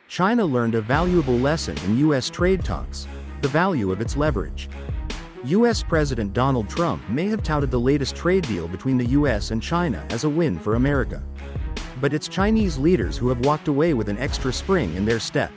China learned a valuable lesson in U.S. trade talks: the value of its leverage. U.S. President Donald Trump may have touted the latest trade deal between the U.S. and China as a win for America. But it's Chinese leaders who have walked away with an extra spring in their step.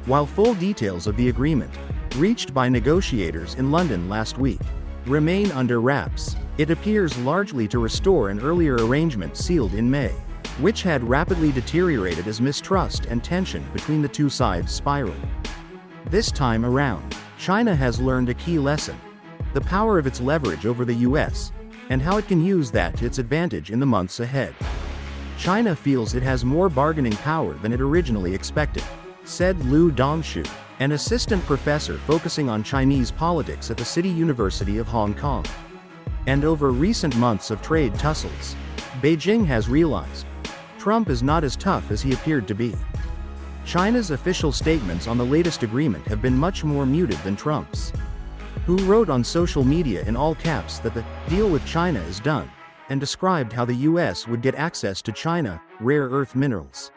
While full details of the agreement, reached by negotiators in London last week, remain under wraps, it appears largely to restore an earlier arrangement sealed in May, which had rapidly deteriorated as mistrust and tension between the two sides spiraled. This time around, China has learned a key lesson: the power of its leverage over the U.S., and how it can use that to its advantage in the months ahead. China feels it has more bargaining power than it originally expected, said Liu Dongshu, an assistant professor focusing on Chinese politics at the City University of Hong Kong. And over recent months of trade tussles, Beijing has realized Trump is not as tough as he appeared to be. China's official statements on the latest agreement have been much more muted than Trump's, who wrote on social media in all caps that the deal with China is done, and described how the U.S. would get access to China rare earth minerals,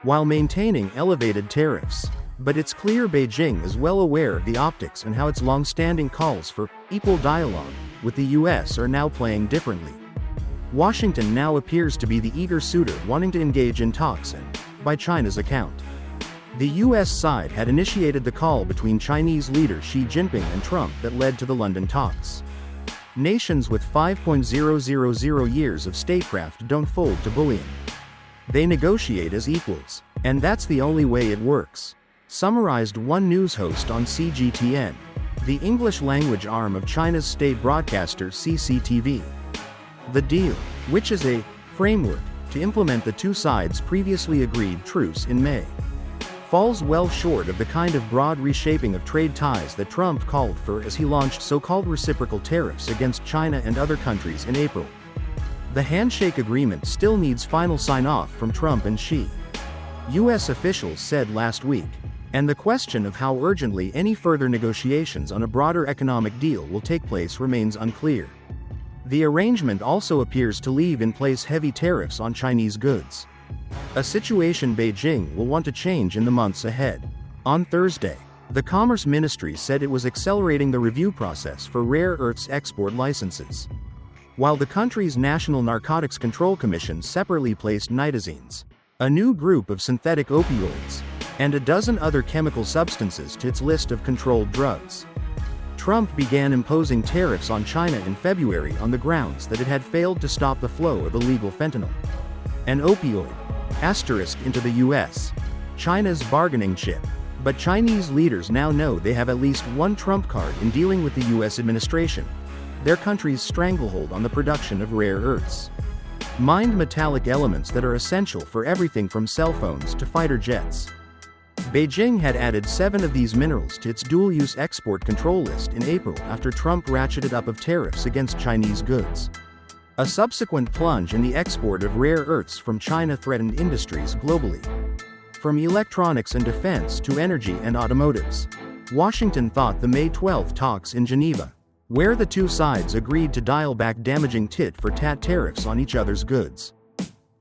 while maintaining elevated tariffs. But it's clear Beijing is well aware of the optics and how its long-standing calls for equal dialogue with the U.S. are now playing differently. Washington now appears to be the eager suitor wanting to engage in talks, and, by China's account, the U.S. side had initiated the call between Chinese leader Xi Jinping and Trump that led to the London talks. Nations with 5.000 years of statecraft don't fold to bullying. They negotiate as equals, and that's the only way it works, summarized one news host on CGTN, the English-language arm of China's state broadcaster CCTV. The deal, which is a framework to implement the two sides' previously agreed truce in May, falls well short of the kind of broad reshaping of trade ties that Trump called for as he launched so-called reciprocal tariffs against China and other countries in April. The handshake agreement still needs final sign-off from Trump and Xi, U.S. officials said last week, and the question of how urgently any further negotiations on a broader economic deal will take place remains unclear. The arrangement also appears to leave in place heavy tariffs on Chinese goods, a situation Beijing will want to change in the months ahead. On Thursday, the Commerce Ministry said it was accelerating the review process for rare earths export licenses, while the country's National Narcotics Control Commission separately placed nitazenes, a new group of synthetic opioids, and a dozen other chemical substances to its list of controlled drugs. Trump began imposing tariffs on China in February on the grounds that it had failed to stop the flow of illegal fentanyl, an opioid, into the U.S., China's bargaining chip. But Chinese leaders now know they have at least one trump card in dealing with the U.S. administration: their country's stranglehold on the production of rare earths, mined metallic elements that are essential for everything from cell phones to fighter jets. Beijing had added 7 of these minerals to its dual-use export control list in April after Trump ratcheted up of tariffs against Chinese goods. A subsequent plunge in the export of rare earths from China threatened industries globally, from electronics and defense to energy and automotives. Washington thought the May 12 talks in Geneva, where the two sides agreed to dial back damaging tit-for-tat tariffs on each other's goods,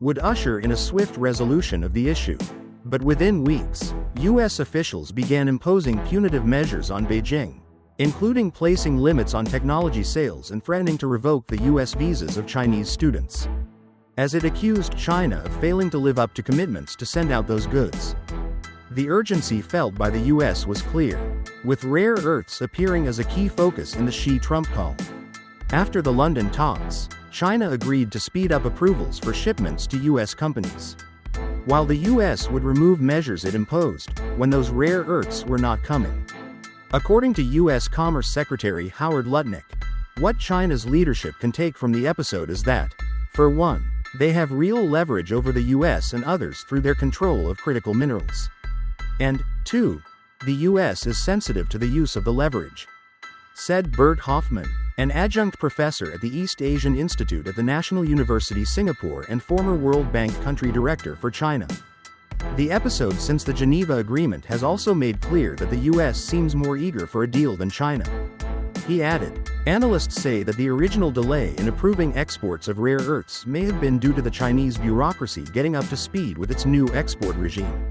would usher in a swift resolution of the issue. But within weeks, U.S. officials began imposing punitive measures on Beijing, including placing limits on technology sales and threatening to revoke the U.S. visas of Chinese students, as it accused China of failing to live up to commitments to send out those goods. The urgency felt by the U.S. was clear, with rare earths appearing as a key focus in the Xi-Trump call. After the London talks, China agreed to speed up approvals for shipments to U.S. companies, while the U.S. would remove measures it imposed when those rare earths were not coming. According to U.S. Commerce Secretary Howard Lutnick, what China's leadership can take from the episode is that, for one, they have real leverage over the U.S. and others through their control of critical minerals, and, two, the U.S. is sensitive to the use of the leverage, said Bert Hoffman, an adjunct professor at the East Asian Institute at the National University Singapore and former World Bank country director for China. The episode since the Geneva Agreement has also made clear that the U.S. seems more eager for a deal than China. He added, analysts say that the original delay in approving exports of rare earths may have been due to the Chinese bureaucracy getting up to speed with its new export regime,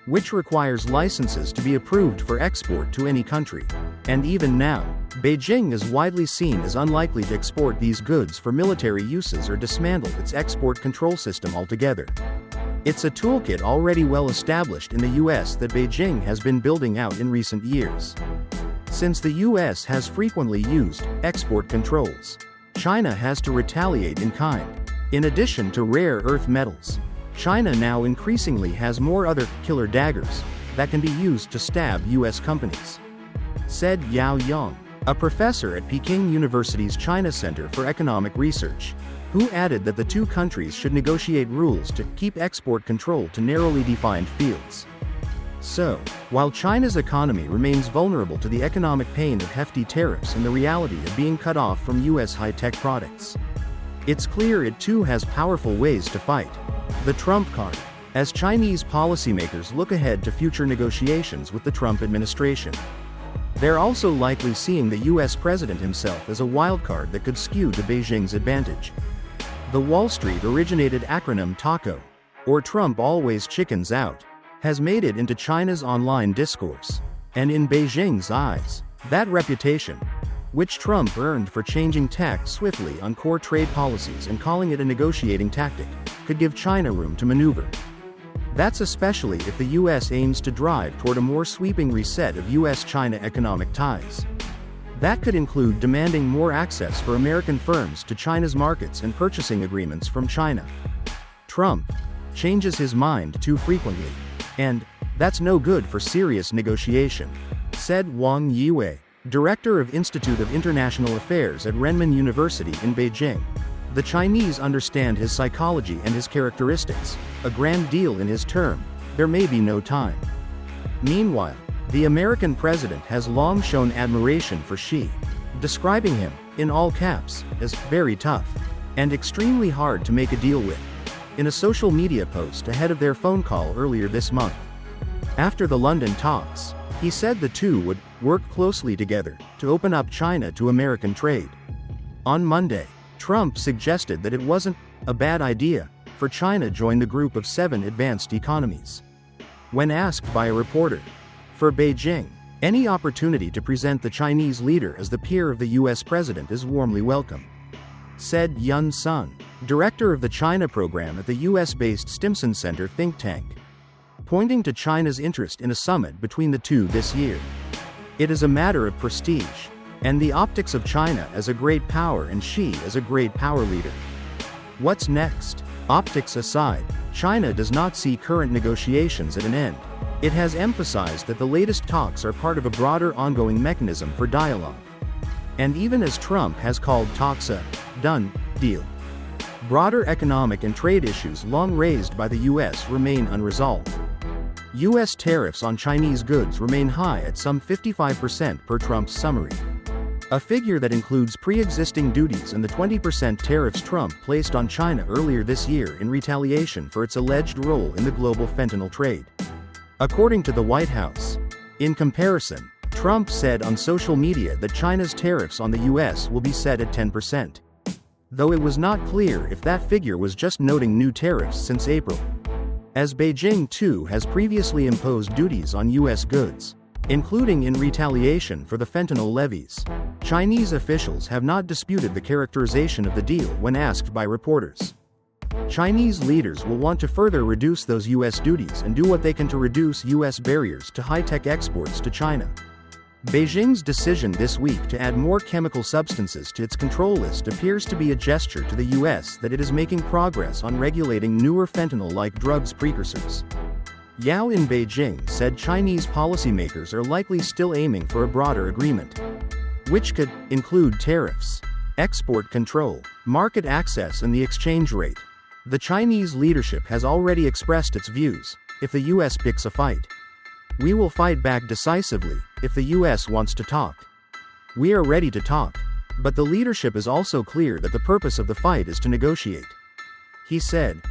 which requires licenses to be approved for export to any country. And even now, Beijing is widely seen as unlikely to export these goods for military uses or dismantle its export control system altogether. It's a toolkit already well established in the US that Beijing has been building out in recent years. Since the US has frequently used export controls, China has to retaliate in kind. In addition to rare earth metals, China now increasingly has more other killer daggers that can be used to stab US companies, said Yao Yang, a professor at Peking University's China Center for Economic Research, who added that the two countries should negotiate rules to keep export control to narrowly defined fields. So, while China's economy remains vulnerable to the economic pain of hefty tariffs and the reality of being cut off from US high-tech products, it's clear it too has powerful ways to fight. The Trump card. As Chinese policymakers look ahead to future negotiations with the Trump administration, they're also likely seeing the US president himself as a wildcard that could skew to Beijing's advantage. The Wall Street-originated acronym TACO, or Trump always chickens out, has made it into China's online discourse. And in Beijing's eyes, that reputation, which Trump earned for changing tack swiftly on core trade policies and calling it a negotiating tactic, could give China room to maneuver. That's especially if the US aims to drive toward a more sweeping reset of US-China economic ties. That could include demanding more access for American firms to China's markets and purchasing agreements from China. Trump changes his mind too frequently, and that's no good for serious negotiation, said Wang Yiwei, director of Institute of International Affairs at Renmin University in Beijing. The Chinese understand his psychology and his characteristics. A grand deal in his term, there may be no time. Meanwhile, the American president has long shown admiration for Xi, describing him, in all caps, as very tough and extremely hard to make a deal with, in a social media post ahead of their phone call earlier this month. After the London talks, he said the two would work closely together to open up China to American trade. On Monday, Trump suggested that it wasn't a bad idea for China to join the group of 7 advanced economies. When asked by a reporter, for Beijing, any opportunity to present the Chinese leader as the peer of the US president is warmly welcome, said Yun Sun, director of the China program at the US-based Stimson Center think tank, pointing to China's interest in a summit between the two this year. It is a matter of prestige, and the optics of China as a great power and Xi as a great power leader. What's next? Optics aside, China does not see current negotiations at an end. It has emphasized that the latest talks are part of a broader ongoing mechanism for dialogue. And even as Trump has called talks a done deal, broader economic and trade issues long raised by the US remain unresolved. US tariffs on Chinese goods remain high at some 55% per Trump's summary, a figure that includes pre-existing duties and the 20% tariffs Trump placed on China earlier this year in retaliation for its alleged role in the global fentanyl trade. According to the White House, in comparison, Trump said on social media that China's tariffs on the US will be set at 10%. Though it was not clear if that figure was just noting new tariffs since April, as Beijing too has previously imposed duties on US goods, including in retaliation for the fentanyl levies. Chinese officials have not disputed the characterization of the deal when asked by reporters. Chinese leaders will want to further reduce those US duties and do what they can to reduce US barriers to high-tech exports to China. Beijing's decision this week to add more chemical substances to its control list appears to be a gesture to the US that it is making progress on regulating newer fentanyl-like drugs precursors. Yao in Beijing said Chinese policymakers are likely still aiming for a broader agreement, which could include tariffs, export control, market access and the exchange rate. The Chinese leadership has already expressed its views. If the US picks a fight, we will fight back decisively. If the US wants to talk, we are ready to talk. But the leadership is also clear that the purpose of the fight is to negotiate, he said.